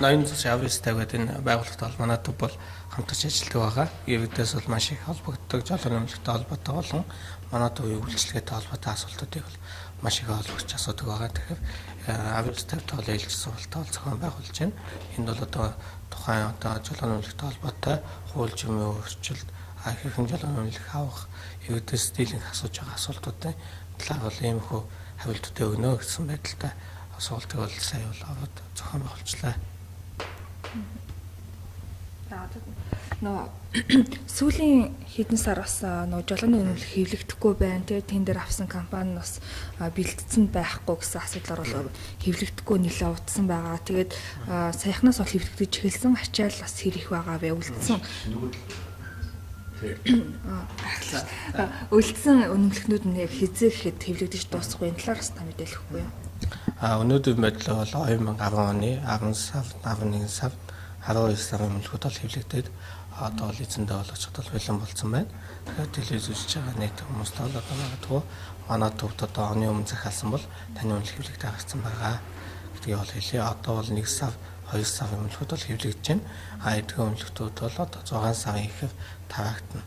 ноён авьяастай гэдэг энэ байгууллагатай бол манай төв бол хамтарч ажилладаг байгаа. Иргэдээс бол маш их холбогддог, жолооны өмчлөгтэй холбоотой болон манай төвийн үйлчлэгээтэй холбоотой асуудлуудыг бол маш их олгож асуудаг байгаа. Тэгэхээр авьяастай бол ээлж сургалтаа бол зохион байгуулж байна. Энд бол одоо тухайн одоо жолооны өмчлөгтэй холбоотой хууль журмын өөрчлөлт, хэрхэн жолооны өмчлөх авах, иргэдээс дийлэнх асууж байгаа асуултуудын талаар бол иймэрхүү хариултуудыг өгнө гэсэн байдалтай асуултыг бол сая бол аваад зохион байгуулчлаа. Сүүлийн хэдэн сар бас жолооны үнэмлэх хэвлэгдэхгүй байна. Тэгээд тэн дээр авсан компани бас бэлтгэсэн байхгүй гэсэн асуудлаар бол хэвлэгдэхгүй нэлээд утсан байгаа. Тэгээд саяхнаас бол хэвлэгдэж эхэлсэн ачаал бас хэрэг байгаа вэ? Үлдсэн үнэмлэхнүүд нь яг хизээ гэхэд хэвлэгдэж дуусахгүй энэ талаар бас та мэдээлэхгүй юу? Өнөөдрийн байдлаар бол 2010 оны 10 сар, 11 сар, 12 сарын үнэмлэхүүд бол хэвлэгдээд одоо бол эзэндээ бол очихд бол бэлэн болсон байна. Тэгэхээр телевиз үзэж байгаа нийт хүмүүст бол одоо магадгүй манай төвд одоо оны өмнө захиалсан бол таны үнэмлэх хэвлэгдэж гарсан байгаа гэдгийг бол хэлье. Одоо бол 1 сар, 2 сарын үнэмлэхүүд бол хэвлэгдэж байна. Эдгээр үнэмлэхүүд бол одоо 6 сарын ихээр тараагдана.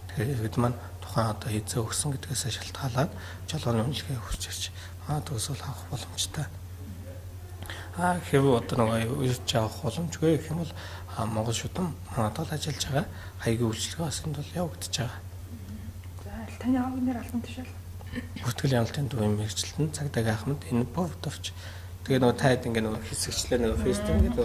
Тэгэхээр иргэд маань тухайн одоо хязгаар өгсөн гэдгээс шалтгаалаад жолооны үнэмлэхээ хүрч ирж төгс бол авах боломжтой. Хэрэв одоо нэг үрж авах боломжгүй гэх юм бол Монгол шүтэн манад бол ажиллаж байгаа. Хаягийн үйлчлэгээ бас энд бол явагдаж байгаа. За таны авгийн нэр албан тушаал. Бүртгэл ямалтын төвийн мэргэжилтэн Цагдаагийн Ахмад энэ Бовдовч. Тэгээ нөгөө таад ингээ нөгөө хэсэгчлээ нөгөө фестивал гэдэг